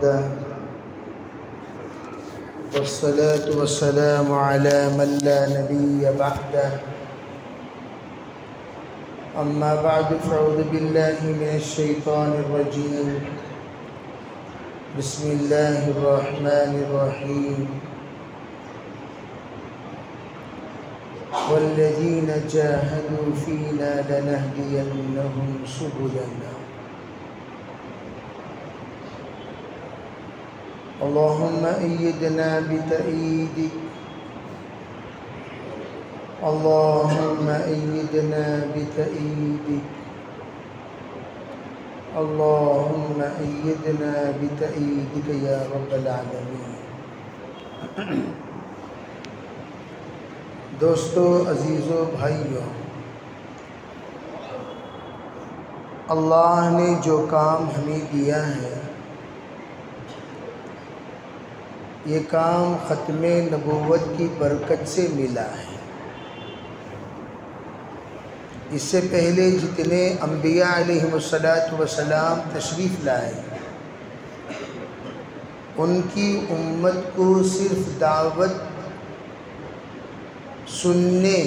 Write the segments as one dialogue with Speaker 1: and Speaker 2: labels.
Speaker 1: وحده والصلاة والسلام على من لا نبي بعده أما بعد فأعوذ بالله من الشيطان الرجيم بسم الله الرحمن الرحيم والذين جاهدوا فينا لنهدينهم سبلنا اللهم أيدنا بتأييدك اللهم أيدنا بتأييدك اللهم أيدنا بتأييدك يا رب العالمين۔ دوستو، عزیزو، بھائیو، اللہ نے جو کام ہمیں دیا ہے یہ کام ختم نبوت کی برکت سے ملا ہے۔ اس سے پہلے جتنے انبیاء علیہم السلام تشریف لائے ان کی امت کو صرف دعوت سننے،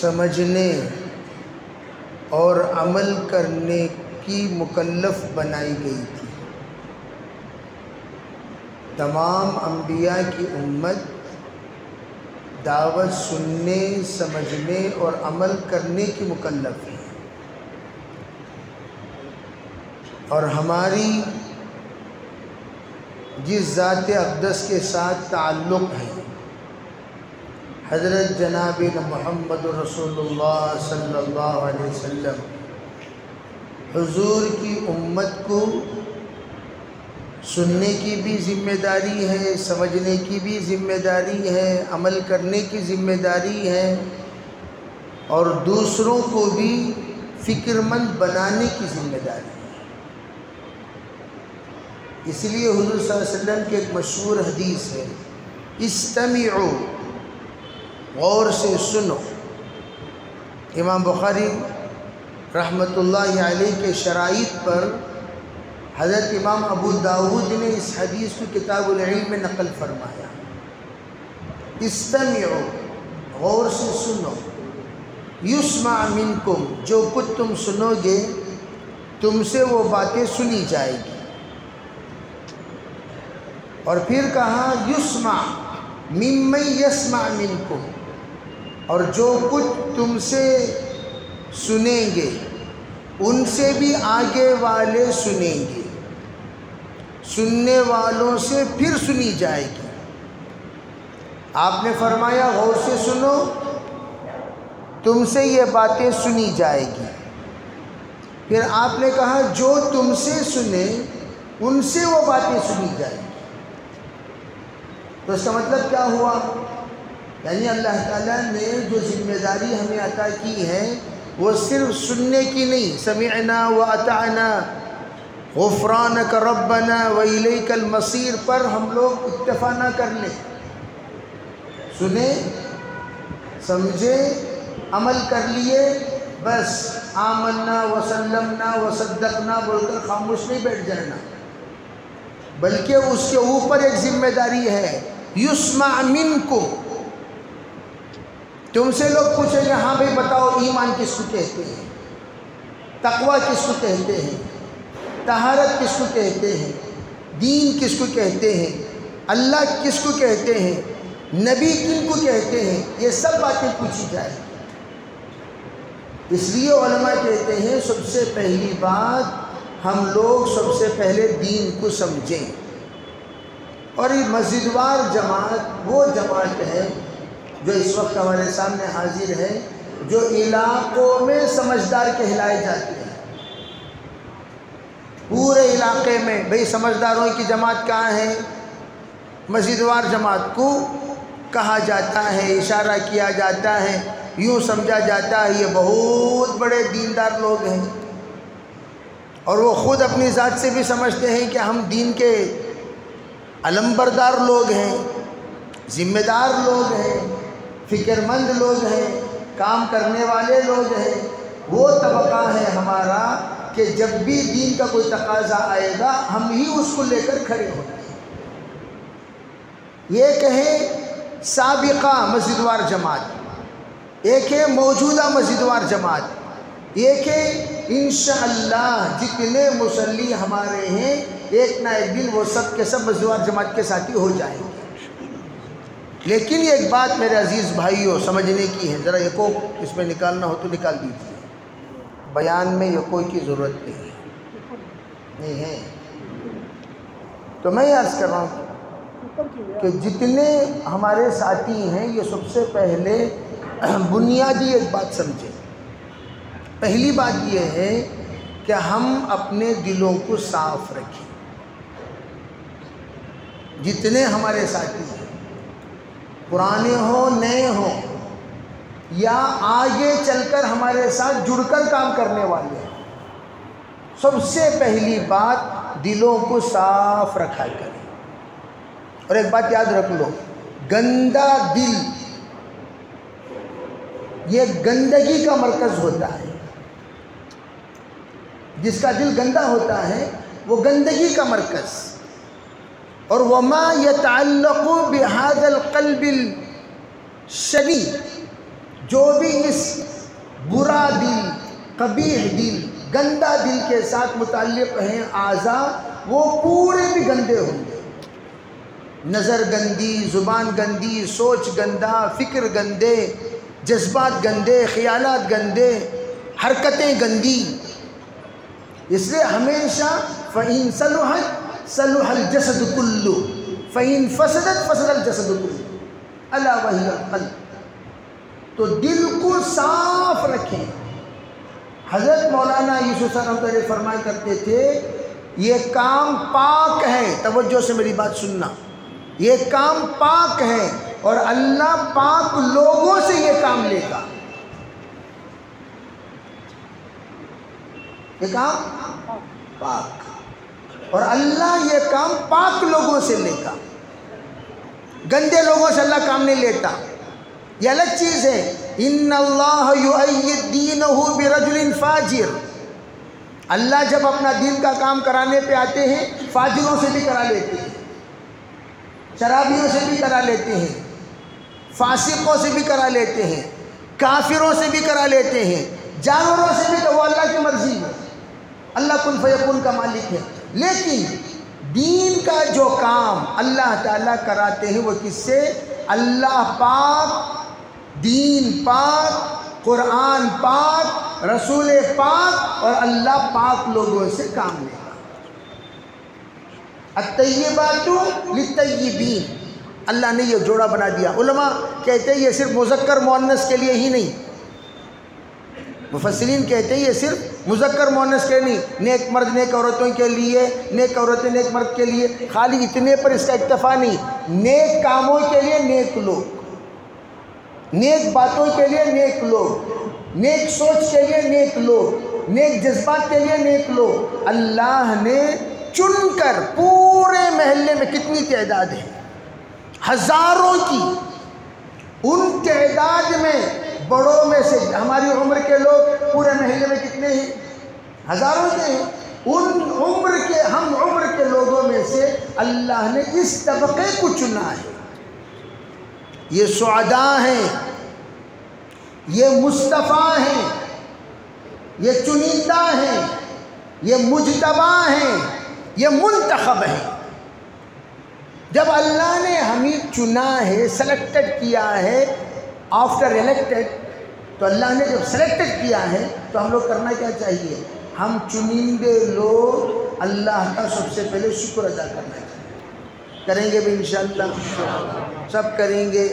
Speaker 1: سمجھنے اور عمل کرنے کی مکلف بنائی گئی تھی۔ تمام انبیاء کی امت دعوت سننے، سمجھنے اور عمل کرنے کی مکلف ہے، اور ہماری جس ذات اقدس کے ساتھ تعلق ہے حضرت جناب محمد رسول اللہ صلی اللہ علیہ وسلم، حضور کی امت کو سننے کی بھی ذمہ داری ہے، سمجھنے کی بھی ذمہ داری ہے، عمل کرنے کی ذمہ داری ہے، اور دوسروں کو بھی فکر مند بنانے کی ذمہ داری ہے۔ اس لیے حضور صلی اللہ علیہ وسلم کی ایک مشہور حدیث ہے، استمعوا، غور سے سنو۔ امام بخاری رحمۃ اللہ علیہ کے شرائط پر حضرت امام ابو داود نے اس حدیث کو کتاب العلم میں نقل فرمایا۔ استمعوا، غور سے سنو، یسمع منکم، جو کچھ تم سنو گے تم سے وہ باتیں سنی جائے گی۔ اور پھر کہا یسمع ممن یسمع منکم، اور جو کچھ تم سے سنیں گے ان سے بھی آگے والے سنیں گے، سننے والوں سے پھر سنی جائے گی۔ آپ نے فرمایا غور سے سنو، تم سے یہ باتیں سنی جائے گی۔ پھر آپ نے کہا جو تم سے سنے ان سے وہ باتیں سنی جائے گی۔ تو اس کا مطلب کیا ہوا؟ یعنی اللہ تعالیٰ نے جو ذمہ داری ہمیں عطا کی ہے وہ صرف سننے کی نہیں، سمعنا واطعنا غفرانک ربنا والیک المصیر پر ہم لوگ اکتفا نہ کر لیں، سنے، سمجھے، عمل کر لیے، بس آمنا وسلمنا وصدقنا بول کر خاموش نہیں بیٹھ جانا، بلکہ اس کے اوپر ایک ذمہ داری ہے، یسمع منکم۔ تم سے لوگ پوچھیں گے ہاں بھائی بتاؤ ایمان کس کو کہتے ہیں، تقوی کس کو کہتے ہیں، طہارت کس کو کہتے ہیں، دین کس کو کہتے ہیں، اللہ کس کو کہتے ہیں، نبی کن کو کہتے ہیں، یہ سب باتیں پوچھی جائیں۔ اس لیے علماء کہتے ہیں سب سے پہلی بات ہم لوگ سب سے پہلے دین کو سمجھیں۔ اور یہ مسجدوار جماعت وہ جماعت ہے جو اس وقت ہمارے سامنے حاضر ہے، جو علاقوں میں سمجھدار کہلائے جاتے ہیں۔ پورے علاقے میں بھئی سمجھداروں کی جماعت کہاں ہے؟ مسجدوار جماعت کو کہا جاتا ہے، اشارہ کیا جاتا ہے، یوں سمجھا جاتا ہے یہ بہت بڑے دیندار لوگ ہیں، اور وہ خود اپنی ذات سے بھی سمجھتے ہیں کہ ہم دین کے علمبردار لوگ ہیں، ذمہ دار لوگ ہیں، فکر مند لوگ ہیں، کام کرنے والے لوگ ہیں۔ وہ طبقہ ہے ہمارا کہ جب بھی دین کا کوئی تقاضا آئے گا ہم ہی اس کو لے کر کھڑے ہوتے ہیں. یہ کہیں سابقہ مسجد وار جماعت، ایک ہے موجودہ مسجد وار جماعت، ایک ہے انشاءاللہ جتنے مصلی ہمارے ہیں ایک نہ ایک دن وہ سب کے سب مسجد وار جماعت کے ساتھی ہو جائیں گے. لیکن یہ ایک بات میرے عزیز بھائیوں سمجھنے کی ہے، ذرا ایک اس میں نکالنا ہو تو نکال دیجیے. بیان میں یہ کوئی کی ضرورت نہیں ہے. تو میں عرض کر رہا ہوں کہ جتنے ہمارے ساتھی ہیں یہ سب سے پہلے بنیادی ایک بات سمجھیں. پہلی بات یہ ہے کہ ہم اپنے دلوں کو صاف رکھیں. جتنے ہمارے ساتھی ہیں، پرانے ہوں نئے ہوں یا آگے چل کر ہمارے ساتھ جڑ کر کام کرنے والے ہیں، سب سے پہلی بات دلوں کو صاف رکھا کریں. اور ایک بات یاد رکھ لو، گندا دل یہ گندگی کا مرکز ہوتا ہے. جس کا دل گندا ہوتا ہے وہ گندگی کا مرکز. اور وَمَا يَتَعَلَّقُ بِهَذَا الْقَلْبِ الشَّنِي، جو بھی اس برا دل، قبیح دل، گندا دل کے ساتھ متعلق ہیں اعضاء، وہ پورے بھی گندے ہوں گے. نظر گندی، زبان گندی، سوچ گندا، فکر گندے، جذبات گندے، خیالات گندے، حرکتیں گندی. اس لیے ہمیشہ فَإِن صَلُحَتْ صَلُحَ الْجَسَدُ كُلُّهُ فَإِن فَسَدَتْ فَسَدَ الْجَسَدُ كُلُّهُ أَلَا وَهِيَ الْقَلْبُ. تو دل کو صاف رکھیں. حضرت مولانا یوسف صاحب رحمۃ اللہ علیہ فرمایا کرتے تھے یہ کام پاک ہے، توجہ سے میری بات سننا، یہ کام پاک ہے اور اللہ پاک لوگوں سے یہ کام لے گا. یہ کام پاک اور اللہ یہ کام پاک لوگوں سے لے گا. گندے لوگوں سے اللہ کام نہیں لیتا. یہ الگ چیز ہے. ان اللہ یؤید دینہ برجل فاجر. اللہ جب اپنا دین کا کام کرانے پہ آتے ہیں فاجروں سے بھی کرا لیتے ہیں، شرابیوں سے بھی کرا لیتے ہیں، فاسقوں سے بھی کرا لیتے ہیں، کافروں سے بھی کرا لیتے ہیں، جانوروں سے بھی. وہ اللہ کی مرضی ہے، اللہ کن فیکون کا مالک ہے. لیکن دین کا جو کام اللہ تعالیٰ کراتے ہیں وہ کس سے؟ اللہ پاک، دین پاک، قرآن پاک، رسول پاک اور اللہ پاک لوگوں سے کام لے گا. الطیبات للطیبین. اللہ نے یہ جوڑا بنا دیا. علماء کہتے ہیں یہ صرف مذکر مؤنث کے لیے ہی نہیں، مفسرین کہتے ہیں یہ صرف مذکر مؤنث کے نہیں، نیک مرد نیک عورتوں کے لیے، نیک عورتیں نیک مرد کے لیے. خالی اتنے پر اس کا اکتفا نہیں، نیک کاموں کے لیے نیک لوگ، نیک باتوں کے لیے نیک لوگ، نیک سوچ کے لیے نیک لوگ، نیک جذبات کے لیے نیک لوگ. اللہ نے چن کر پورے محلے میں کتنی تعداد ہے؟ ہزاروں کی. ان تعداد میں بڑوں میں سے ہماری عمر کے لوگ پورے محلے میں کتنے ہیں؟ ہزاروں کے ہیں. ان عمر کے، ہم عمر کے لوگوں میں سے اللہ نے اس طبقے کو چنا ہے. یہ سعداء ہیں، یہ مصطفیٰ ہیں، یہ چنندہ ہیں، یہ مجتبی ہیں، یہ منتخب ہیں. جب اللہ نے ہمیں چنا ہے، سلیکٹڈ کیا ہے آفٹر الیکٹڈ، تو اللہ نے جب سلیکٹڈ کیا ہے تو ہم لوگ کرنا کیا چاہیے؟ ہم چنندے لوگ اللہ کا سب سے پہلے شکر ادا کرنا چاہیے. کریں گے بھی انشاءاللہ، سب کریں گے.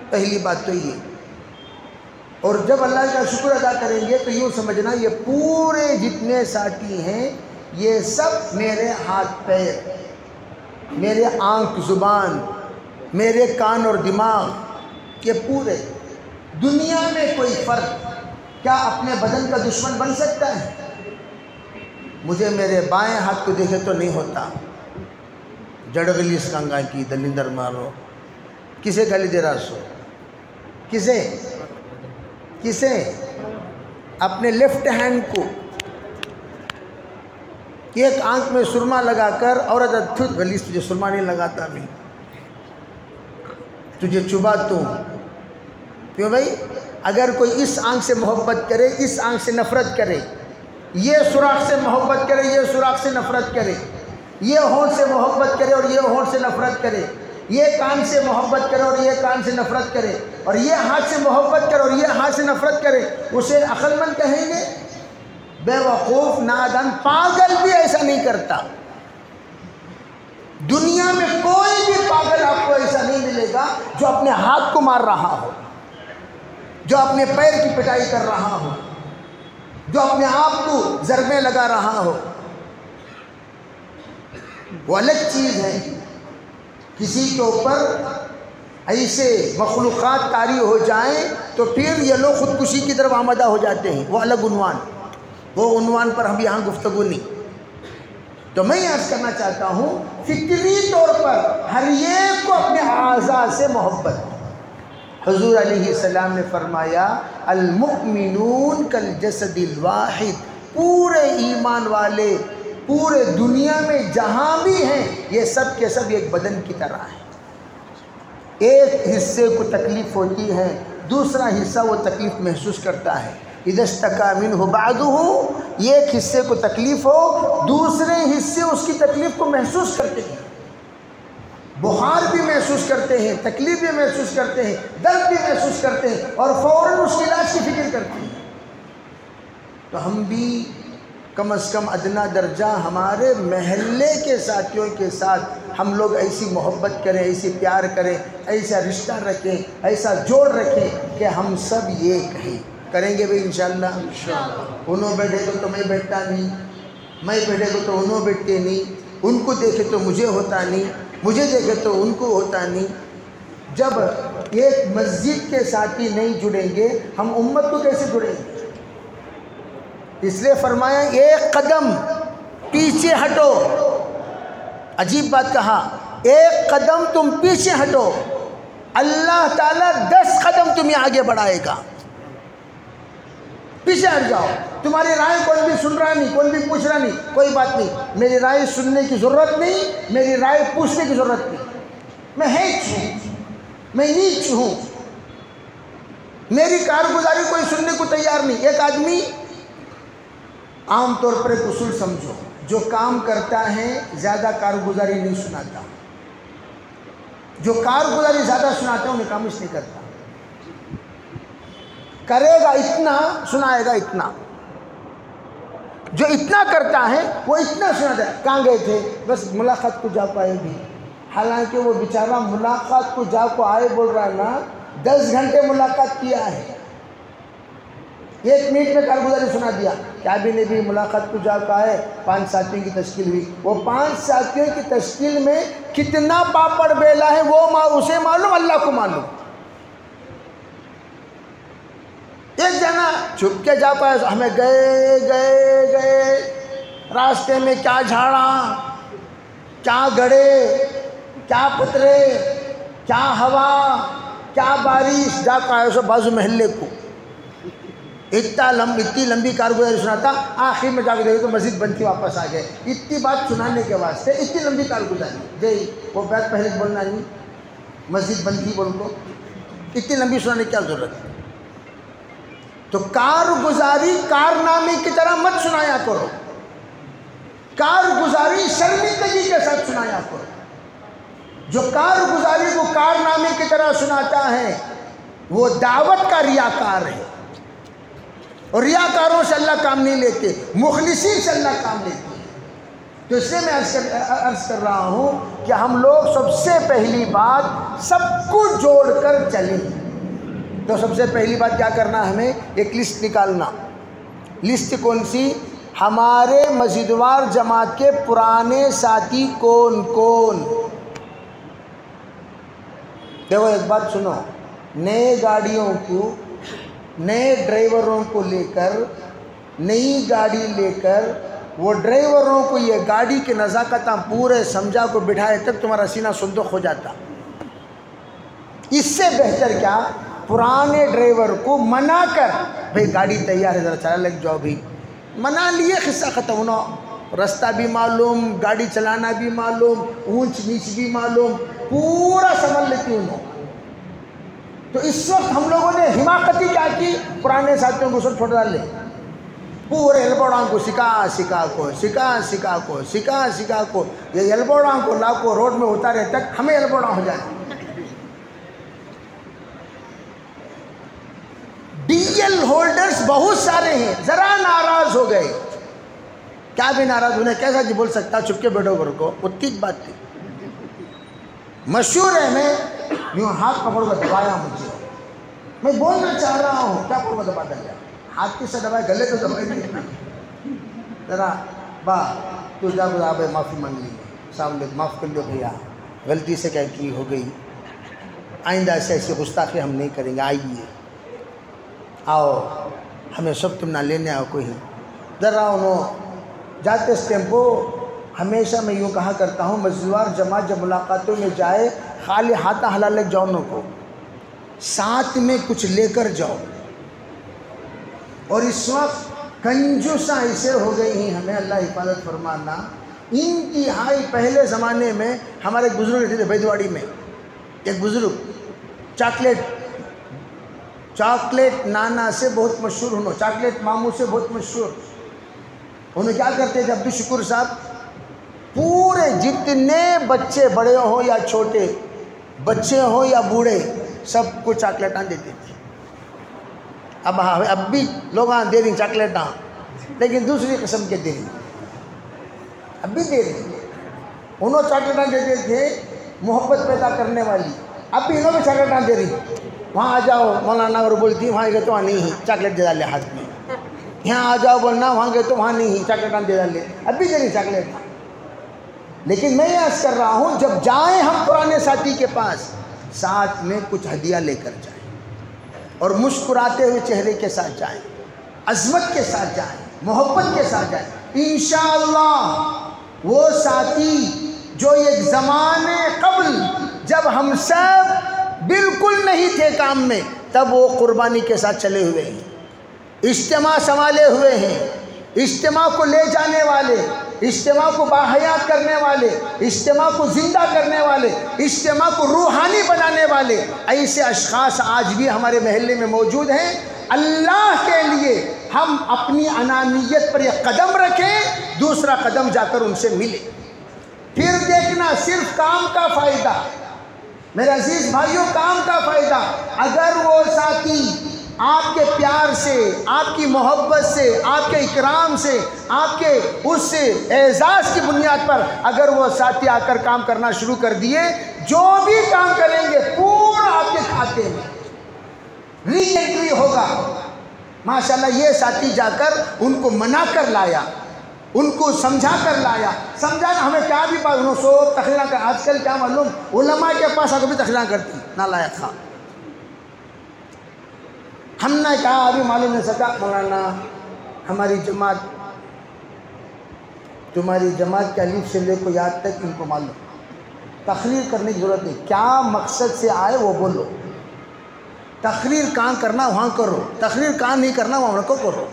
Speaker 1: پہلی بات تو یہ. اور جب اللہ کا شکر ادا کریں گے تو یوں سمجھنا یہ پورے جتنے ساتھی ہیں یہ سب میرے ہاتھ پیر، میرے آنکھ زبان، میرے کان اور دماغ، یہ پورے. دنیا میں کوئی فرد کیا اپنے بدن کا دشمن بن سکتا ہے؟ مجھے میرے بائیں ہاتھ کو دیکھے تو نہیں ہوتا. جڑگلیس کانگا کی دلندر مارو، کسے گالی دے رہا سو؟ کسے اپنے لیفٹ ہینڈ کو ایک آنکھ میں سرما لگا کر عورت غلیظ تجھے سرما نہیں لگاتا بھی، تجھے چباتا ہوں. کیوں بھائی؟ اگر کوئی اس آنکھ سے محبت کرے، اس آنکھ سے نفرت کرے، یہ سوراخ سے محبت کرے، یہ سوراخ سے نفرت کرے، یہ ہونٹ سے محبت کرے اور یہ ہونٹ سے نفرت کرے، یہ کان سے محبت کرے اور یہ کان سے نفرت کرے، اور یہ ہاتھ سے محبت کرے اور یہ ہاتھ سے نفرت کرے، اسے عقل مند کہیں گے؟ بے وقوف، نادان، پاگل بھی ایسا نہیں کرتا. دنیا میں کوئی بھی پاگل آپ کو ایسا نہیں ملے گا جو اپنے ہاتھ کو مار رہا ہو، جو اپنے پیر کی پٹائی کر رہا ہو، جو اپنے آپ کو ضربیں لگا رہا ہو. وہ الگ چیز ہے. کسی کے اوپر ایسے مخلوقات طاری ہو جائیں تو پھر یہ لوگ خودکشی کی طرف آمدہ ہو جاتے ہیں، وہ الگ عنوان، وہ عنوان پر ہم یہاں گفتگو نہیں. تو میں عرض کرنا چاہتا ہوں فکری طور پر ہر ایک کو اپنے اعضاء سے محبت. حضور علیہ السلام نے فرمایا المؤمنون کالجسد الواحد، پورے ایمان والے پورے دنیا میں جہاں بھی ہیں یہ سب کے سب ایک بدن کی طرح ہیں. ایک حصے کو تکلیف ہوتی ہے، دوسرا حصہ وہ تکلیف محسوس کرتا ہے. اذا اشتکا منہ بعضہ، ایک حصے کو تکلیف ہو دوسرے حصے اس کی تکلیف کو محسوس کرتے ہیں، بخار بھی محسوس کرتے ہیں، تکلیف بھی محسوس کرتے ہیں، درد بھی محسوس کرتے ہیں اور فوراً اس کے علاج کی فکر کرتے ہیں. تو ہم بھی کم از کم ادنا درجہ ہمارے محلے کے ساتھیوں کے ساتھ ہم لوگ ایسی محبت کریں، ایسی پیار کریں، ایسا رشتہ رکھیں، ایسا جوڑ رکھیں کہ ہم سب یہ کہیں. کریں گے بھئی انشاءاللہ. انہوں بیٹھے تو میں بیٹھتا نہیں، میں بیٹھے تو انہوں بیٹھتے نہیں، ان کو دیکھے تو مجھے ہوتا نہیں، مجھے دیکھے تو ان کو ہوتا نہیں. جب ایک مسجد کے ساتھی نہیں جڑیں گے ہم امت کو کیسے جڑیں گے؟ اس لیے فرمایا ایک قدم پیچھے ہٹو. عجیب بات کہا، ایک قدم تم پیچھے ہٹو، اللہ تعالیٰ 10 قدم تمہیں آگے بڑھائے گا. پیچھے ہٹ جاؤ. تمہاری رائے کوئی بھی سن رہا نہیں، کوئی بھی پوچھ رہا نہیں، کوئی بات نہیں، میری رائے سننے کی ضرورت نہیں، میری رائے پوچھنے کی ضرورت نہیں. میں ہیچ ہوں، میں نیچ ہوں، میری کارگزاری کوئی سننے کو تیار نہیں. ایک آدمی عام طور پر ایک اصول سمجھو، جو کام کرتا ہے زیادہ کارگزاری نہیں سناتا، جو کارگزاری زیادہ سناتا ہے انہیں کام اس نہیں کرتا. کرے گا اتنا، سنائے گا اتنا. جو اتنا کرتا ہے وہ اتنا سناتا ہے. کہاں گئے تھے؟ بس ملاقات کو جا پائے بھی، حالانکہ وہ بیچارہ ملاقات کو جا کو آئے بول رہا ہے نا 10 گھنٹے ملاقات کیا ہے، 1 منٹ میں کارگزاری سنا دیا. کیا بھی نے بھی ملاقات کو جا کا ہے، 5 ساتھیوں کی تشکیل ہوئی. وہ 5 ساتھیوں کی تشکیل میں کتنا پاپڑ بیلا ہے وہ اسے معلوم، اللہ کو معلوم. ایک جنا چھپ کے جا پائے، ہمیں گئے راستے میں کیا جھاڑا، کیا گڑے، کیا پترے، کیا ہوا، کیا بارش، جا پائے سو بازو محلے کو. اتنی لمبی کارگزاری سناتا، آخر میں جا کے دیکھے تو مسجد بند تھی، واپس آ گئے. اتنی بات سنانے کے واسطے اتنی لمبی کارگزاری. جی وہ بات پہلے بولنا نہیں، مسجد بند تھی بول کو، اتنی لمبی سنانے کی کیا ضرورت ہے؟ تو کارگزاری کارنامے کی طرح مت سنایا کرو، کارگزاری شرمندگی کے ساتھ سنایا کرو. جو کارگزاری کو کارنامے کی طرح سناتا ہے وہ دعوت کا ریاکار ہے، اور ریاکاروں سے اللہ کام نہیں لیتے، مخلصین سے اللہ کام لیتے ہیں. تو اس سے میں عرض کر رہا ہوں کہ ہم لوگ سب سے پہلی بات سب کو جوڑ کر چلیں. تو سب سے پہلی بات کیا کرنا ہے؟ ہمیں ایک لسٹ نکالنا. لسٹ کون سی؟ ہمارے مسجدوار جماعت کے پرانے ساتھی کون کون. دیکھو ایک بات سنو، نئے گاڑیوں کو، نئے ڈرائیوروں کو لے کر، نئی گاڑی لے کر وہ ڈرائیوروں کو یہ گاڑی کی نزاکت پورے سمجھا کو بٹھائے تک تمہارا سینہ صندوق ہو جاتا. اس سے بہتر کیا، پرانے ڈرائیور کو منا کر بھئی گاڑی تیار ہے ذرا چلا لگ جاؤ بھی، منا لیے، قصہ ختم ہونا، رستہ بھی معلوم، گاڑی چلانا بھی معلوم، اونچ نیچ بھی معلوم، پورا سنبھل لیتی انہوں۔ تو اس وقت ہم لوگوں نے حماقتی کیا کی، پرانے ساتھیوں کو سب چھوڑ ڈالے، پورے یلبوڑاں کو سکھا کو یہ یلبوڑاں کو لاکو روڈ میں اتارے تک ہمیں یلبوڑاں ہو جائے۔ ڈی ایل ہولڈرز بہت سارے ہیں، ذرا ناراض ہو گئے، کیا بھی ناراض ہونے، کیسا جی بول سکتا، چپ کے بیٹھو گھر کو، اتنی بات تھی۔ مشہور ہے، میں یوں ہاتھ پکڑ کر دبایا مجھے، میں بولنا چاہ رہا ہوں، کیا پکڑ کر دبا دیا، ہاتھ کس سے دبائے، گلے تو دبائے نہیں، ذرا با تو جا گزا بھائی معافی مانگ لی، سامنے معاف کر لو بھیا، غلطی سے کیا کی ہو گئی، آئندہ سے ایسی گستاخی ہم نہیں کریں گے، آئیے آؤ ہمیں سب تم نہ لینے آؤ کوئی، ذرا انہوں جاتے اس ٹیمپو، ہمیشہ میں یوں کہا کرتا ہوں، مزدور جماعت جب ملاقاتوں میں جائے خالی ہاتھ ہلا لے جاؤ نوں کو، ساتھ میں کچھ لے کر جاؤ۔ اور اس وقت کنجوساں ایسے ہو گئی ہیں، ہمیں اللہ حفاظت فرمانا، انتہائی پہلے زمانے میں ہمارے ایک بزرگ رہتے تھے بیدواڑی میں، ایک بزرگ چاکلیٹ نانا سے بہت مشہور، انہوں چاکلیٹ ماموں سے بہت مشہور، انہوں کیا کرتے تھے عبد الشکور صاحب، پورے جتنے بچے بڑے ہوں یا چھوٹے، بچے ہوں یا بوڑھے، سب کو چاکلیٹاں دیتے تھے۔ اب بھی لوگ دے رہی چاکلیٹاں، لیکن دوسری قسم کے دے رہی، اب بھی دے رہی، انہوں چاکلیٹاں دیتے تھے محبت پیدا کرنے والی، اب بھی انہوں بھی چاکلیٹاں دے رہی، وہاں آ جاؤ مولانا اور بولتی وہاں گئے تو وہاں نہیں ہی چاکلیٹ دے ڈالے ہاتھ میں، یہاں آ جاؤ بولنا وہاں گئے تو وہاں نہیں ہی چاکلیٹاں دے ڈالے، اب بھی دے رہی چاکلیٹاں۔ لیکن میں یہ عرض کر رہا ہوں، جب جائیں ہم پرانے ساتھی کے پاس، ساتھ میں کچھ ہدیہ لے کر جائیں، اور مسکراتے ہوئے چہرے کے ساتھ جائیں، عظمت کے ساتھ جائیں، محبت کے ساتھ جائیں، انشاءاللہ وہ ساتھی جو ایک زمانے قبل جب ہم سب بالکل نہیں تھے کام میں، تب وہ قربانی کے ساتھ چلے ہوئے ہیں، اجتماع سنبھالے ہوئے ہیں، اجتماع کو لے جانے والے، اجتماع کو باحیات کرنے والے، اجتماع کو زندہ کرنے والے، اجتماع کو روحانی بنانے والے، ایسے اشخاص آج بھی ہمارے محلے میں موجود ہیں۔ اللہ کے لیے ہم اپنی انانیت پر ایک قدم رکھیں، دوسرا قدم جا کر ان سے ملے، پھر دیکھنا صرف کام کا فائدہ، میرے عزیز بھائیوں، کام کا فائدہ، اگر وہ ساتھی آپ کے پیار سے، آپ کی محبت سے، آپ کے اکرام سے، آپ کے اس اعزاز کی بنیاد پر اگر وہ ساتھی آ کر کام کرنا شروع کر دیے، جو بھی کام کریں گے پورا آپ کے کھاتے میں ری انٹری ہوگا۔ ماشاءاللہ یہ ساتھی جا کر ان کو منا کر لایا، ان کو سمجھا کر لایا، سمجھانا ہمیں کیا بھی بات، انہوں سو تقریریں کر، آج کل کیا معلوم علماء کے پاس آ کر بھی تقریریں کرتی، نالائق خواہ۔ ہم نے کہا ابھی معلوم نہیں سکا، مولانا ہماری جماعت، تمہاری جماعت کے الف سے لے کو یاد تک ان کو معلوم، تقریر کرنے کی ضرورت نہیں، کیا مقصد سے آئے وہ بولو، تقریر کہاں کرنا وہاں کرو، تقریر کہاں نہیں کرنا وہاں کو کرو۔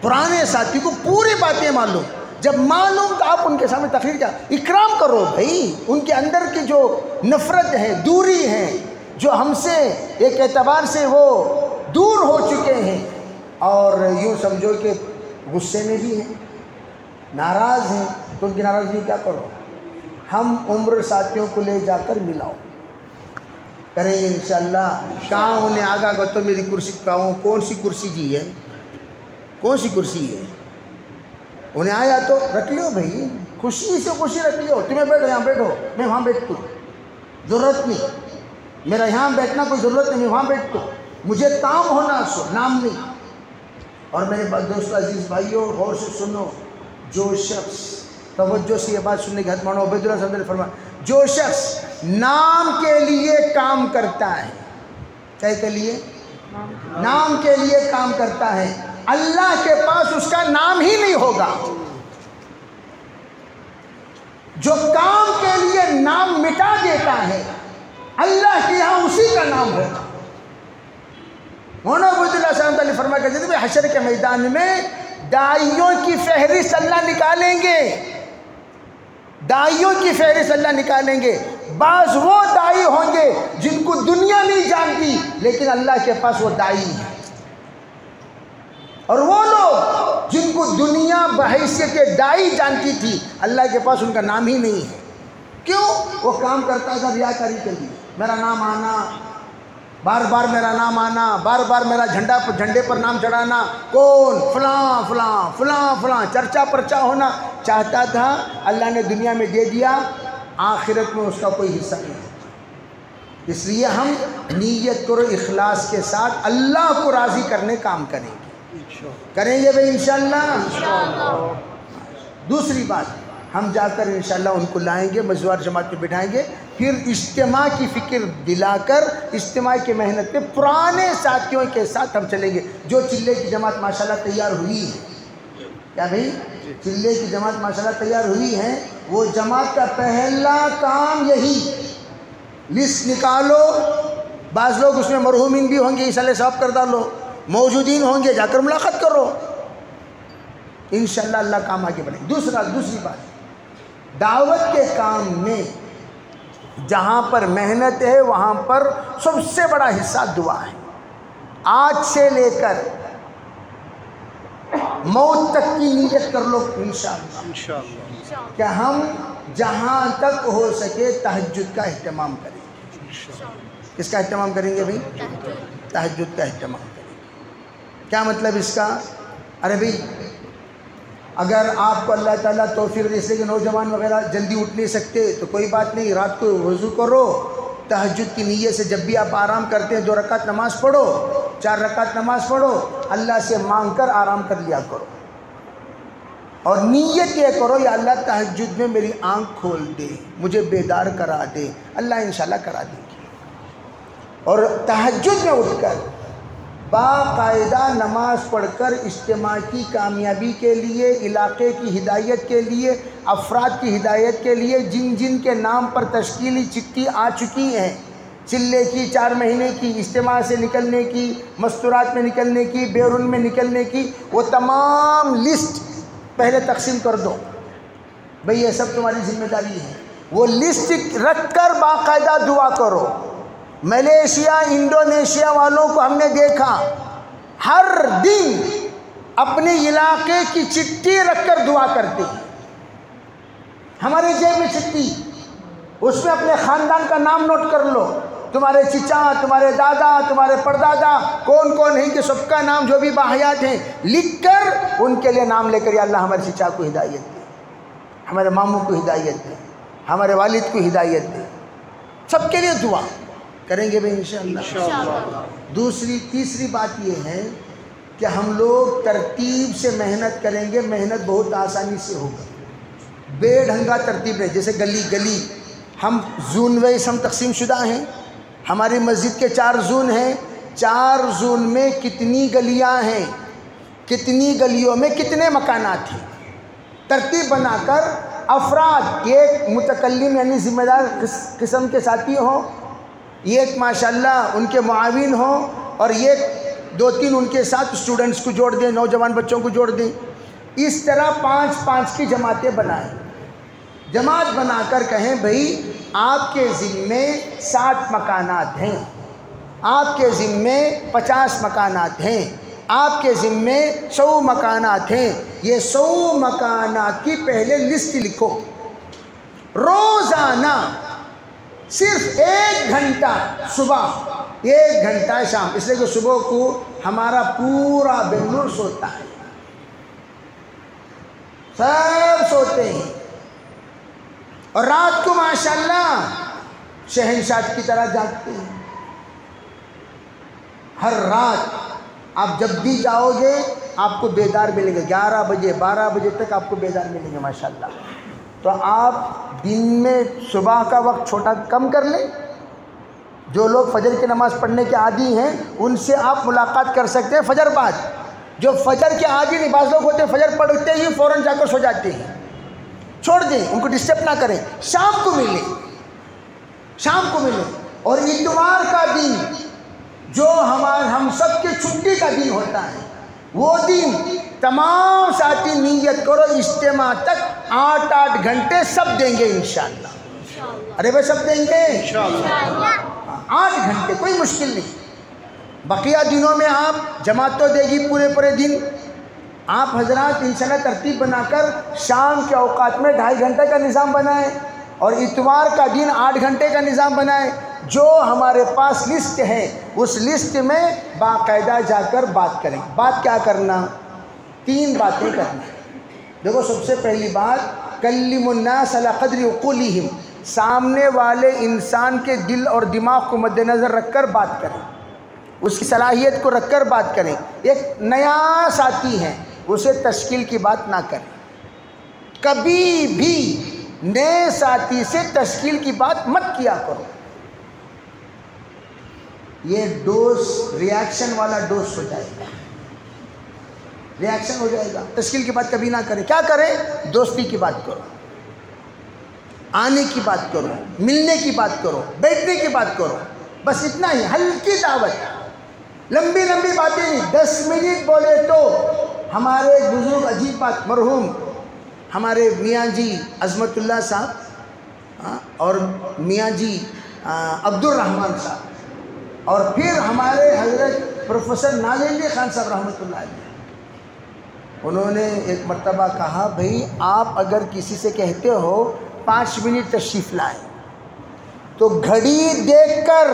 Speaker 1: پرانے ساتھی کو پوری باتیں معلوم، جب معلوم تو آپ ان کے سامنے تقریر کیا، اکرام کرو بھائی، ان کے اندر کی جو نفرت ہے، دوری ہے، جو ہم سے ایک اعتبار سے وہ دور ہو چکے ہیں، اور یوں سمجھو کہ غصے میں بھی ہیں، ناراض ہیں، تو ان کی ناراضگی کیا کرو، ہم عمر ساتھیوں کو لے جا کر ملاؤ، کریں گے انشاءاللہ۔ کہاں انہیں آگا گا تو میری کرسی کہاں، کون سی کرسی جی ہے، کون سی کرسی ہے، انہیں آیا تو رکھ لیو بھائی، خوشی سے خوشی رکھ لیو، تمہیں بیٹھو یہاں بیٹھو، میں وہاں بیٹھتا ہوں، ضرورت نہیں، میرا یہاں بیٹھنا کوئی ضرورت نہیں، میں وہاں بیٹھتا ہوں، مجھے کام ہونا سو نام نہیں۔ اور میرے دوستو عزیز بھائیوں، غور سے سنو، جو شخص، توجہ سے یہ بات سننے کی حد مانو، عبید اللہ صاحب نے فرمایا، جو شخص نام کے لیے کام کرتا ہے، کیا کے لیے؟ نام کے لیے کام کرتا ہے، اللہ کے پاس اس کا نام ہی نہیں ہوگا۔ جو کام کے لیے نام مٹا دیتا ہے، اللہ کے یہاں اسی کا نام ہوگا۔ مولانا عبداللہ صاحب علیہ فرما کرتے تھے حشر کے میدان میں داعیوں کی فہرست اللہ نکالیں گے، داعیوں کی فہرست اللہ نکالیں گے۔ بعض وہ داعی ہوں گے جن کو دنیا نہیں جانتی لیکن اللہ کے پاس وہ داعی ہیں، اور وہ لوگ جن کو دنیا بحیثیت داعی جانتی تھی اللہ کے پاس ان کا نام ہی نہیں ہے۔ کیوں؟ وہ کام کرتا تھا ریاکاری کے لیے، میرا نام آنا، بار بار میرا نام آنا، بار بار میرا جھنڈے پر نام چڑھانا، کون فلاں فلاں فلاں فلاں، چرچا پرچا ہونا چاہتا تھا۔ اللہ نے دنیا میں دے دیا، آخرت میں اس کا کوئی حصہ نہیں ہے۔ اس لیے ہم نیت کرو اخلاص کے ساتھ اللہ کو راضی کرنے کام کریں گے بھائی انشاءاللہ۔ دوسری بات، ہم جا کر انشاءاللہ ان کو لائیں گے، مزوار جماعت میں بٹھائیں گے، پھر اجتماع کی فکر دلا کر اجتماع کی محنت میں پرانے ساتھیوں کے ساتھ ہم چلیں گے۔ جو چلے کی جماعت ماشاءاللہ تیار ہوئی ہے، کیا بھائی چلے کی جماعت ماشاءاللہ تیار ہوئی ہے، وہ جماعت کا پہلا کام یہی، لسٹ نکالو۔ بعض لوگ اس میں مرحومین بھی ہوں گے، انشاءاللہ صاحب کر ڈالو، موجودین ہوں گے، جا کر ملاقات کرو، انشاءاللہ اللہ کام آگے بڑھے۔ دوسری بات، دعوت کے کام میں جہاں پر محنت ہے وہاں پر سب سے بڑا حصہ دعا ہے۔ آج سے لے کر موت تک کی نیت کر لو انشاءاللہ کہ ہم جہاں تک ہو سکے تہجد کا اہتمام کریں گے۔ کس کا اہتمام کریں گے بھائی؟ تہجد کا اہتمام کریں گے۔ کیا مطلب اس کا؟ ارے بھائی اگر آپ کو اللہ تعالیٰ توفیق دے، جیسے کہ نوجوان وغیرہ جلدی اٹھ نہیں سکتے تو کوئی بات نہیں، رات کو وضو کرو، تہجد کی نیت سے جب بھی آپ آرام کرتے ہیں 2 رکعت نماز پڑھو، 4 رکعت نماز پڑھو، اللہ سے مانگ کر آرام کر لیا کرو، اور نیت یہ کرو یا اللہ تہجد میں میری آنکھ کھول دے، مجھے بیدار کرا دے، اللہ انشاءاللہ کرا دے گی۔ اور تہجد میں اٹھ کر باقاعدہ نماز پڑھ کر اجتماع کی کامیابی کے لیے، علاقے کی ہدایت کے لیے، افراد کی ہدایت کے لیے جن جن کے نام پر تشکیلی چٹھی آ چکی ہیں، چلے کی 4 مہینے کی، اجتماع سے نکلنے کی، مستورات میں نکلنے کی، بیرون میں نکلنے کی، وہ تمام لسٹ پہلے تقسیم کر دو بھئی، یہ سب تمہاری ذمہ داری ہے۔ وہ لسٹ رکھ کر باقاعدہ دعا کرو۔ ملیشیا، انڈونیشیا والوں کو ہم نے دیکھا ہر دن اپنے علاقے کی چٹھی رکھ کر دعا کرتے ہیں۔ ہمارے جیب میں چٹھی، اس میں اپنے خاندان کا نام نوٹ کر لو، تمہارے چچا، تمہارے دادا، تمہارے پردادا کون کون ہیں کہ سب کا نام جو بھی باحیات ہیں لکھ کر ان کے لیے نام لے کر، یا اللہ ہمارے چچا کو ہدایت دے، ہمارے ماموں کو ہدایت دے، ہمارے والد کو ہدایت دے، سب کے لیے دعا کریں گے بھائی انشاءاللہ۔ تیسری بات یہ ہے کہ ہم لوگ ترتیب سے محنت کریں گے، محنت بہت آسانی سے ہوگا، بے ڈھنگا ترتیب نہیں۔ جیسے گلی ہم زون وائز ہم تقسیم شدہ ہیں، ہماری مسجد کے 4 زون ہیں، 4 زون میں کتنی گلیاں ہیں، کتنی گلیوں میں کتنے مکانات ہیں، ترتیب بنا کر افراد، ایک متکلم یعنی ذمہ دار قسم کے ساتھی ہوں، ایک ماشاءاللہ ان کے معاون ہوں، اور ایک 2-3 ان کے ساتھ اسٹوڈنٹس کو جوڑ دیں، نوجوان بچوں کو جوڑ دیں۔ اس طرح 5-5 کی جماعتیں بنائیں، جماعت بنا کر کہیں بھئی آپ کے ذمے 60 مکانات ہیں، آپ کے ذمے 50 مکانات ہیں، آپ کے ذمے 100 مکانات ہیں، یہ 100 مکانات کی پہلے لسٹ لکھو، روزانہ صرف 1 گھنٹہ صبح، 1 گھنٹہ شام، اس لیے کہ صبح کو ہمارا پورا بنگلور سوتا ہے، سب سوتے ہیں، اور رات کو ماشاءاللہ شہنشاہ کی طرح جاگتے ہیں۔ ہر رات آپ جب بھی جاؤ گے آپ کو بیدار ملیں گے، 11 بجے 12 بجے تک آپ کو بیدار ملیں گے ماشاءاللہ۔ تو آپ دن میں صبح کا وقت چھوٹا کم کر لیں، جو لوگ فجر کی نماز پڑھنے کے عادی ہیں ان سے آپ ملاقات کر سکتے ہیں فجر بعد، جو فجر کے عادی نہیں، بعض لوگ ہوتے ہیں فجر پڑھتے ہی فوراً جا کر سو جاتے ہیں، چھوڑ دیں، ان کو ڈسٹرب نہ کریں، شام کو ملیں، شام کو ملیں۔ اور اتوار کا دن جو ہم سب کے چھٹی کا دن ہوتا ہے، وہ دن تمام ساتھی نیت کرو اجتماع تک 8 گھنٹے سب دیں گے انشاءاللہ۔ ارے بھائی سب دیں گے انشاءاللہ، 8 گھنٹے کوئی مشکل نہیں۔ بقیہ دنوں میں آپ جماعت تو دے گی پورے دن، آپ حضرات انشاءاللہ ترتیب بنا کر شام کے اوقات میں 2.5 گھنٹے کا نظام بنائیں اور اتوار کا دن 8 گھنٹے کا نظام بنائیں۔ جو ہمارے پاس لسٹ ہے اس لسٹ میں باقاعدہ جا کر بات کریں۔ بات کیا کرنا؟ 3 باتیں کرنا۔ دیکھو سب سے پہلی بات، کلم الناس علی قدر عقولہم، سامنے والے انسان کے دل اور دماغ کو مد نظر رکھ کر بات کریں، اس کی صلاحیت کو رکھ کر بات کریں۔ ایک نیا ساتھی ہے، اسے تشکیل کی بات نہ کریں، کبھی بھی نئے ساتھی سے تشکیل کی بات مت کیا کرو۔ یہ ڈوز ریاکشن والا ڈوز ہو جائے گا، ریاکشن ہو جائے گا۔ تشکیل کی بات کبھی نہ کریں۔ کیا کریں؟ دوستی کی بات کرو، آنے کی بات کرو، ملنے کی بات کرو، بیٹھنے کی بات کرو، بس اتنا ہی، ہلکی دعوت، لمبی باتیں نہیں۔ 10 منٹ بولے تو ہمارے بزرگ عجیب بات، مرحوم ہمارے میاں جی عظمت اللہ صاحب اور میاں جی عبد الرحمن صاحب اور پھر ہمارے حضرت پروفیسر ناظر علی خان صاحب رحمۃ اللہ علیہ، انہوں نے ایک مرتبہ کہا، بھئی آپ اگر کسی سے کہتے ہو 5 منٹ تشریف لائیں تو گھڑی دیکھ کر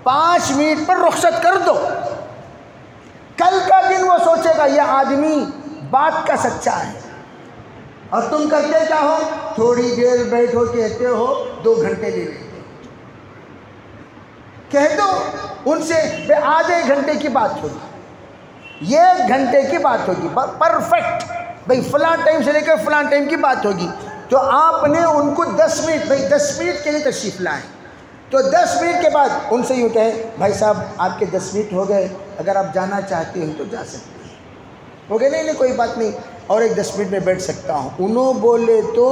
Speaker 1: 5 منٹ پر رخصت کر دو۔ کل کا دن وہ سوچے گا یہ آدمی بات کا سچا ہے، اور تم کرتے کیا ہو؟ تھوڑی دیر بیٹھو، کہتے ہو 2 گھنٹے لے لیتے۔ کہہ دو ان سے آدھے گھنٹے کی بات ہوگی، 1 گھنٹے کی بات ہوگی، پرفیکٹ، بھئی فلاں ٹائم سے لے کر فلاں ٹائم کی بات ہوگی۔ تو آپ نے ان کو 10 منٹ، بھئی 10 منٹ کے لیے تشریف لائیں، تو 10 منٹ کے بعد ان سے یوں کہیں، بھائی صاحب آپ کے 10 منٹ ہو گئے، اگر آپ جانا چاہتے ہیں تو جا سکتے ہیں۔ ہو گئے؟ نہیں کوئی بات نہیں، اور ایک 10 منٹ میں بیٹھ سکتا ہوں۔ انہوں بولے تو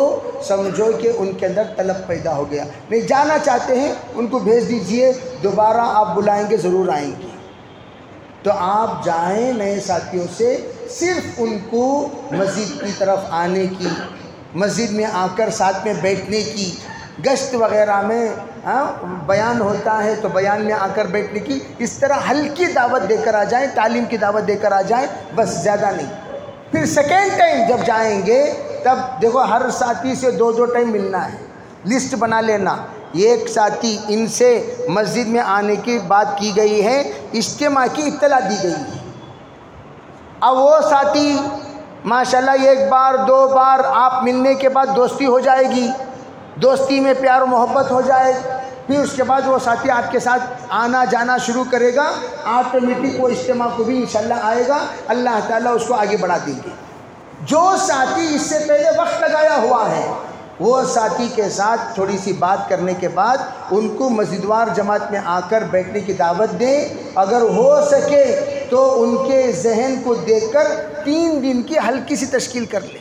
Speaker 1: سمجھو کہ ان کے اندر طلب پیدا ہو گیا، نہیں جانا چاہتے ہیں ان کو بھیج دیجئے، دوبارہ آپ بلائیں گے ضرور آئیں گے۔ تو آپ جائیں نئے ساتھیوں سے، صرف ان کو مسجد کی طرف آنے کی، مسجد میں آ کر ساتھ میں بیٹھنے کی، گشت وغیرہ میں بیان ہوتا ہے تو بیان میں آ کر بیٹھنے کی، اس طرح ہلکی دعوت دے کر آ جائیں، تعلیم کی دعوت دے کر آ جائیں، بس زیادہ نہیں۔ پھر سیکنڈ ٹائم جب جائیں گے تب دیکھو ہر ساتھی سے 2 ٹائم ملنا ہے، لسٹ بنا لینا، ایک ساتھی ان سے مسجد میں آنے کی بات کی گئی ہے، اجتماع کی اطلاع دی گئی ہے۔ اب وہ ساتھی ماشاءاللہ 1 بار 2 بار آپ ملنے کے بعد دوستی ہو جائے گی، دوستی میں پیار و محبت ہو جائے، پھر اس کے بعد وہ ساتھی آپ کے ساتھ آنا جانا شروع کرے گا، آٹومیٹک وہ اجتماع کو بھی انشاءاللہ آئے گا، اللہ تعالیٰ اس کو آگے بڑھا دیں گے۔ جو ساتھی اس سے پہلے وقت لگایا ہوا ہے، وہ ساتھی کے ساتھ تھوڑی سی بات کرنے کے بعد ان کو مسجد وار جماعت میں آ کر بیٹھنے کی دعوت دیں، اگر ہو سکے تو ان کے ذہن کو دیکھ کر 3 دن کی ہلکی سی تشکیل کر لیں۔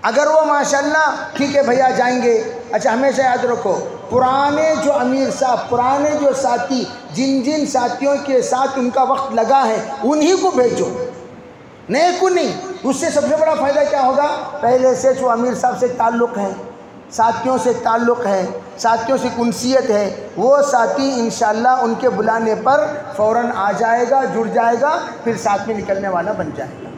Speaker 1: اگر وہ ماشاءاللہ ٹھیک ہے بھیا جائیں گے، اچھا ہمیشہ یاد رکھو، پرانے جو امیر صاحب، پرانے جو ساتھی، جن ساتھیوں کے ساتھ ان کا وقت لگا ہے انہی کو بھیجو، نئے کو نہیں۔ اس سے سب سے بڑا فائدہ کیا ہوگا؟ پہلے سے جو امیر صاحب سے تعلق ہے، ساتھیوں سے تعلق ہے، ساتھیوں سے کنسیت ہے، وہ ساتھی انشاءاللہ ان کے بلانے پر فوراً آ جائے گا، جڑ جائے گا، پھر ساتھ میں نکلنے والا بن جائے گا۔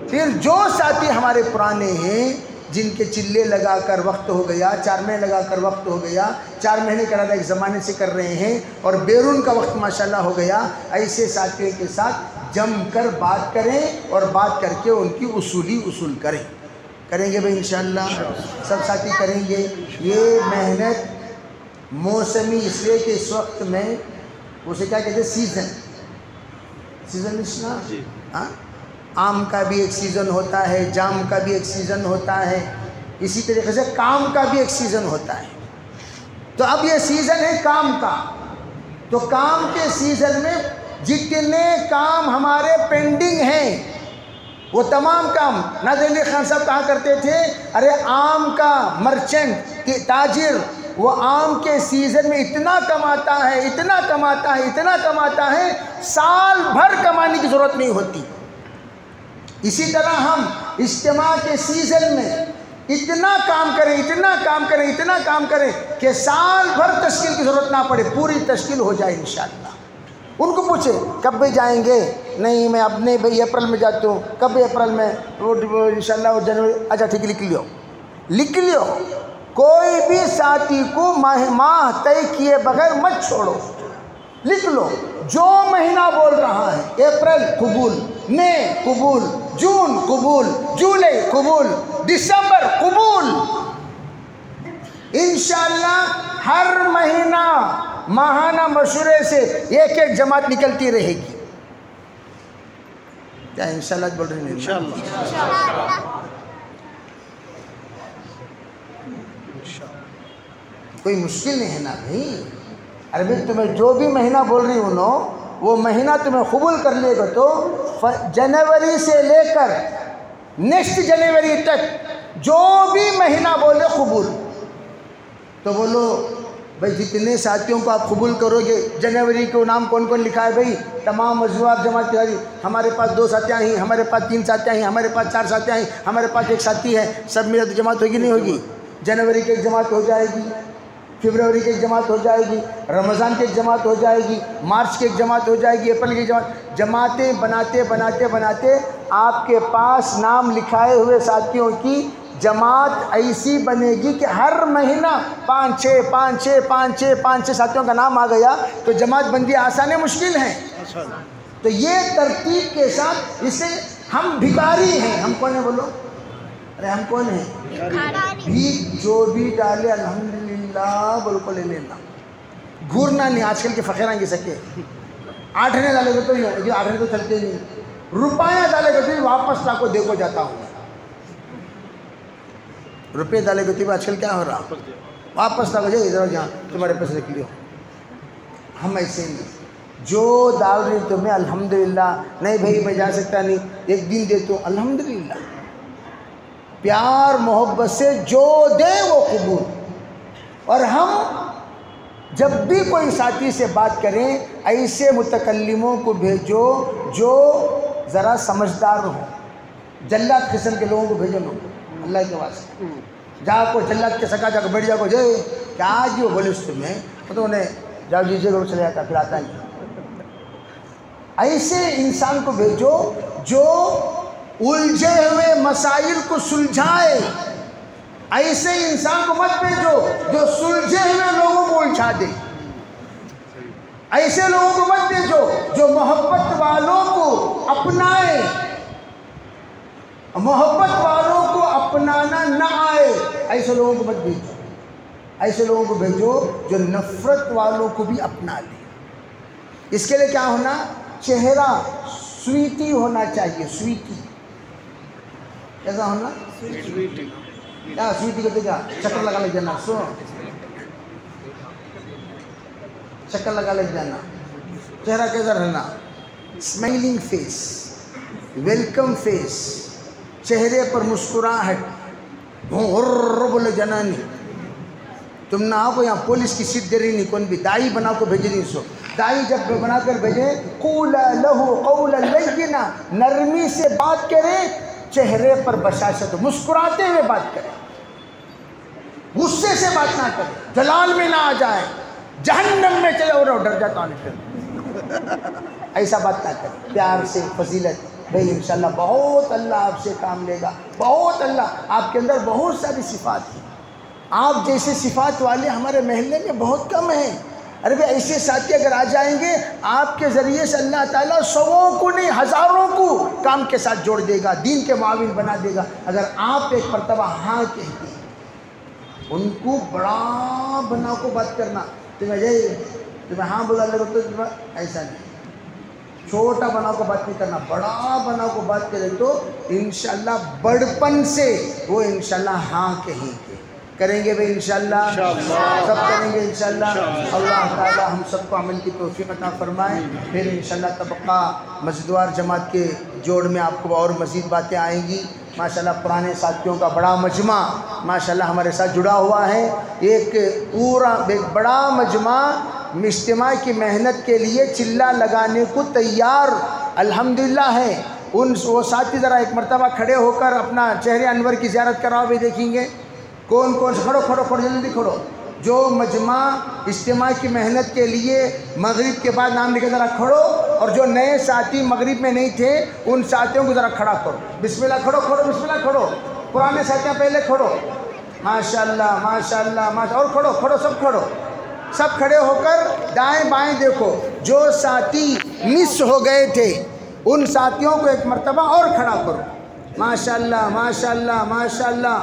Speaker 1: پھر جو ساتھی ہمارے پرانے ہیں، جن کے چلے لگا کر وقت ہو گیا، 4 مہینے لگا کر وقت ہو گیا، 4 مہینے کا ایک زمانے سے کر رہے ہیں اور بیرون کا وقت ماشاءاللہ ہو گیا، ایسے ساتھیوں کے ساتھ جم کر بات کریں اور بات کر کے ان کی اصول کریں گے بھائی انشاءاللہ، سب ساتھی کریں گے۔ یہ محنت موسمی اس لیے کہ اس وقت میں اسے کیا کہتے ہیں، سیزن ہاں، آم کا بھی ایک سیزن ہوتا ہے، جام کا بھی ایک سیزن ہوتا ہے، اسی طریقے سے کام کا بھی ایک سیزن ہوتا ہے۔ تو اب یہ سیزن ہے کام کا، تو کام کے سیزن میں جتنے کام ہمارے پینڈنگ ہیں وہ تمام کام، ناظر علی خان صاحب کہا کرتے تھے، ارے آم کا مرچنٹ تاجر وہ آم کے سیزن میں اتنا کماتا ہے، اتنا کماتا ہے، اتنا کماتا ہے، سال بھر کمانے کی ضرورت نہیں ہوتی۔ اسی طرح ہم اجتماع کے سیزن میں اتنا کام کریں، اتنا کام کریں، اتنا کام کریں کہ سال بھر تشکیل کی ضرورت نہ پڑے، پوری تشکیل ہو جائے انشاءاللہ۔ ان کو پوچھے کب بھی جائیں گے؟ نہیں میں اپنے بھائی اپریل میں جاتا ہوں۔ کب اپریل میں؟ وہ انشاءاللہ وہ جنوری۔ اچھا ٹھیک ہے، لکھ لیو۔ کوئی بھی ساتھی کو ماہ طے کیے بغیر مت چھوڑو، لکھ لو۔ جو مہینہ بول رہا ہے، اپریل قبول، مئی قبول، جون قبول، جولائی قبول، دسمبر قبول۔ انشاءاللہ ہر مہینہ ماہانہ مشورے سے ایک ایک جماعت نکلتی رہے گی۔ کیا انشاءاللہ بول رہے ہیں؟ انشاءاللہ۔ کوئی مشکل نہیں ہے نا بھائی۔ ارے تمہیں جو بھی مہینہ بول رہی ہوں وہ مہینہ تمہیں قبول کر لے گا تو جنوری سے لے کر نیکسٹ جنوری تک جو بھی مہینہ بولے قبول۔ تو بولو بھائی جتنے ساتھیوں کو آپ قبول کرو گے، جنوری کو نام کون کون لکھا ہے بھائی؟ تمام مجموعات جماعت تیاری۔ ہمارے پاس 2 ساتھیاں ہیں، ہمارے پاس 3 ساتھیاں ہیں، ہمارے پاس 4 ساتھیاں ہیں، ہمارے پاس 1 ساتھی ہے، سب ملے تو جماعت ہوگی نہیں ہوگی؟ جنوری کی ایک جماعت ہو جائے گی، فروری کی ایک جماعت ہو جائے گی، رمضان کی ایک جماعت ہو جائے گی، مارچ کی ایک جماعت ہو جائے گی، اپریل کی جماعت۔ جماعتیں بناتے بناتے بناتے آپ کے پاس نام لکھائے ہوئے ساتھیوں کی جماعت ایسی بنے گی کہ ہر مہینہ 5-6 ساتھیوں کا نام آ گیا تو جماعت بندی آسان ہے مشکل ہے؟ تو یہ ترتیب کے ساتھ، اس سے ہم بھکاری ہیں۔ ہم کون ہیں بولو؟ ارے ہم کون ہیں؟ بھیک جو بھی ڈالے الحمدللہ بولو کو لے لینا، گھورنا نہیں۔ آج کل کے فقیر آئیں گے سکے 8 آنے ڈالے گا تو یہ ہوگی، 8 آنے تو چلتے نہیں، روپیہ ڈالے گا تو واپس لا کو دیکھو جاتا ہوں، روپے ڈالے گا تو آج کل کیا ہو رہا، واپس لا کو جائے ادھر جہاں تمہارے پیسے رکھ لیو۔ ہم ایسے نہیں، جو ڈال رہی تمہیں الحمدللہ، نہیں بھائی میں جا سکتا نہیں، ایک دن دے تو الحمدللہ، پیار محبت سے جو دے وہ قبول۔ اور ہم جب بھی کوئی ساتھی سے بات کریں ایسے متکلموں کو بھیجو جو ذرا سمجھدار ہو، جلات قسم کے لوگوں کو بھیجو لوگ اللہ کے واسطے۔ جا کو جلات کے سکا جا کو بیٹھ جا کو جائے کیا جی وہ بولے اس تمہیں تو انہیں جاؤ جیجیے گا چلے جاتا پھر آتا نہیں۔ ایسے انسان کو بھیجو جو الجھے ہوئے مسائل کو سلجھائے، ایسے انسان کو مت بھیجو جو سلجھے ہوئے لوگوں کو الجھا دے، ایسے لوگوں کو مت بھیجو جو محبت والوں کو اپنائے، محبت والوں کو اپنانا نہ آئے، ایسے لوگوں کو مت بھیجو۔ ایسے لوگوں کو بھیجو جو نفرت والوں کو بھی اپنا لے۔ اس کے لیے کیا ہونا؟ چہرہ سویٹی ہونا چاہیے، سویٹی کیسا ہونا؟ سویٹی کیا سویٹی کہتے کیا؟ چکر لگا لے جانا، سو چکر لگا لے جانا۔ چہرہ کیسا رہنا؟ اسمائلنگ فیس، ویلکم فیس، چہرے پر مسکراہٹ، بولے جانا نہیں۔ تم نہ آؤ یہاں پولیس کی سیٹ دے رہی نہیں، کون بھی دائی بنا کو بھیجے نہیں، سو دائی جب بنا کر بھیجے قولا لہو قولا لینا، نرمی سے بات کرے، چہرے پر بشاشت، مسکراتے ہوئے بات کرے، غصے سے بات نہ کرے، جلال میں نہ آ جائے، جہنم میں چلے اور ڈر جاتا ہوں پھر، ایسا بات نہ کرے، پیار سے، فضیلت۔ بھئی انشاءاللہ بہت اللہ آپ سے کام لے گا، بہت اللہ، آپ کے اندر بہت ساری صفات ہیں، آپ جیسے صفات والے ہمارے محلے میں بہت کم ہیں۔ ارے بھئی ایسے ساتھی اگر آ جائیں گے آپ کے ذریعے سے اللہ تعالیٰ 100 کو نہیں 1000 کو کام کے ساتھ جوڑ دے گا، دین کے معاون بنا دے گا۔ اگر آپ ایک مرتبہ ہاں کہتے ہیں، ان کو بڑا بنا کو بات کرنا، تمہیں ہاں بولا لگا تو ایسا نہیں، چھوٹا بنا کو بات نہیں کرنا، بڑا بنا کو بات کرے تو انشاءاللہ بڑپن سے وہ انشاءاللہ ہاں کہیں گے، کریں گے بھئی انشاءاللہ، سب کریں گے انشاءاللہ۔ اللہ تعالی ہم سب کو عمل کی توفیق عطا فرمائے۔ پھر انشاءاللہ طبقہ مسجدوار جماعت کے جوڑ میں آپ کو اور مزید باتیں آئیں گی۔ ماشاءاللہ پرانے ساتھیوں کا بڑا مجمع ماشاءاللہ ہمارے ساتھ جڑا ہوا ہے. ایک بڑا مجمع اجتماع کی محنت کے لیے چلہ لگانے کو تیار الحمدللہ ہے. وہ ساتھی ذرا ایک مرتبہ کھڑے ہو کر اپنا چہرے انور کی زیارت کراؤ بھی دیکھیں گے کون کون سے. کھڑو جلدی کھڑو. جو مجمع اجتماع کی محنت کے لیے مغرب کے بعد نام لکھے ذرا کھڑو, اور جو نئے ساتھی مغرب میں نہیں تھے ان ساتھیوں کو ذرا کھڑا کرو. بسم اللہ کھڑو بسم اللہ کھڑو. پرانے ساتھیاں پہلے کھڑو. ماشاءاللہ ماشاءاللہ اور کھڑو سب کھڑے ہو کر دائیں بائیں دیکھو. جو ساتھی مس ہو گئے تھے ان ساتھیوں کو ایک مرتبہ اور کھڑا کرو. ماشاءاللہ ماشاءاللہ ماشاءاللہ.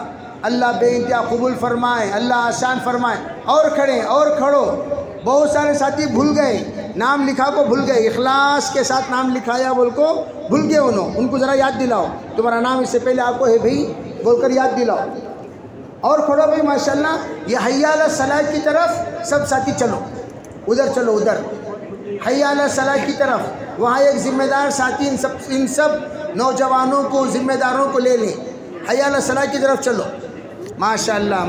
Speaker 1: اللہ بے انتہا قبول فرمائے, اللہ آسان فرمائے. اور کھڑو. بہت سارے ساتھی بھول گئے, نام لکھا کو بھول گئے, اخلاص کے ساتھ نام لکھایا بول کو بھول گئے. ان کو ذرا یاد دلاؤ, تمہارا نام اس سے پہلے آپ کو ہے بھائی بول کر یاد دلاؤ. اور کھڑو بھائی ماشاءاللہ. یہ حی علی الصلاۃ کی طرف سب ساتھی چلو, ادھر حی علی الصلاۃ کی طرف. وہاں ایک ذمہ دار ساتھی ان سب نوجوانوں کو ذمہ داروں کو لے لیں. حی علی الصلاۃ کی طرف چلو. ماشاءاللہ.